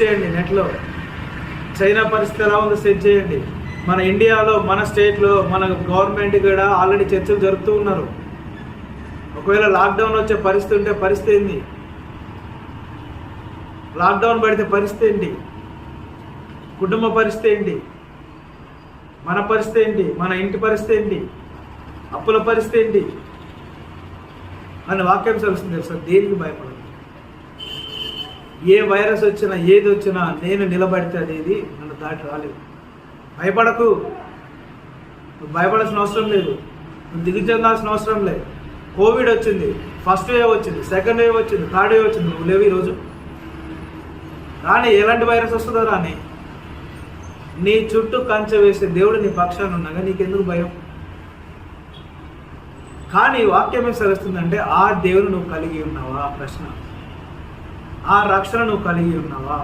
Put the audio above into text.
చేయండి. నెట్లో చైనా పరిస్థితి ఎలా ఉందో సెట్ చేయండి. మన ఇండియాలో, మన స్టేట్లో, మన గవర్నమెంట్ కూడా ఆల్రెడీ చర్చలు జరుపుతూ ఉన్నారు. ఒకవేళ లాక్డౌన్ వచ్చే పరిస్థితి ఉంటే పరిస్థితి ఏంటి? లాక్డౌన్ పడితే పరిస్థితి ఏంటి? కుటుంబ పరిస్థితి ఏంటి? మన పరిస్థితి ఏంటి? మన ఇంటి పరిస్థితి ఏంటి? అప్పుల పరిస్థితి ఏంటి అని వాక్యం తెలుస్తుంది తెలుసా? దేనికి భయపడదు. ఏ వైరస్ వచ్చినా, ఏది వచ్చినా నేను నిలబడితే అనేది నన్ను దాటి రాలేదు. భయపడకు. నువ్వు భయపడాల్సిన అవసరం లేదు. నువ్వు దిగి చెందాల్సిన అవసరం లేదు. కోవిడ్ వచ్చింది, ఫస్ట్ వేవ్ వచ్చింది, సెకండ్ వేవ్ వచ్చింది, థర్డ్ వేవ్ వచ్చింది. నువ్వు లేవు ఈరోజు. రాని, ఎలాంటి వైరస్ వస్తుందో రాని. నీ చుట్టూ కంచె వేసే దేవుడు నీ పక్షాన ఉన్నాగా నీకెందుకు భయం? కానీ వాక్యం ఏం సెలవుస్తుందంటే, ఆ దేవుని నువ్వు కలిగి ఉన్నావా? ప్రశ్న. ఆ రక్షణ నువ్వు కలిగి ఉన్నావా?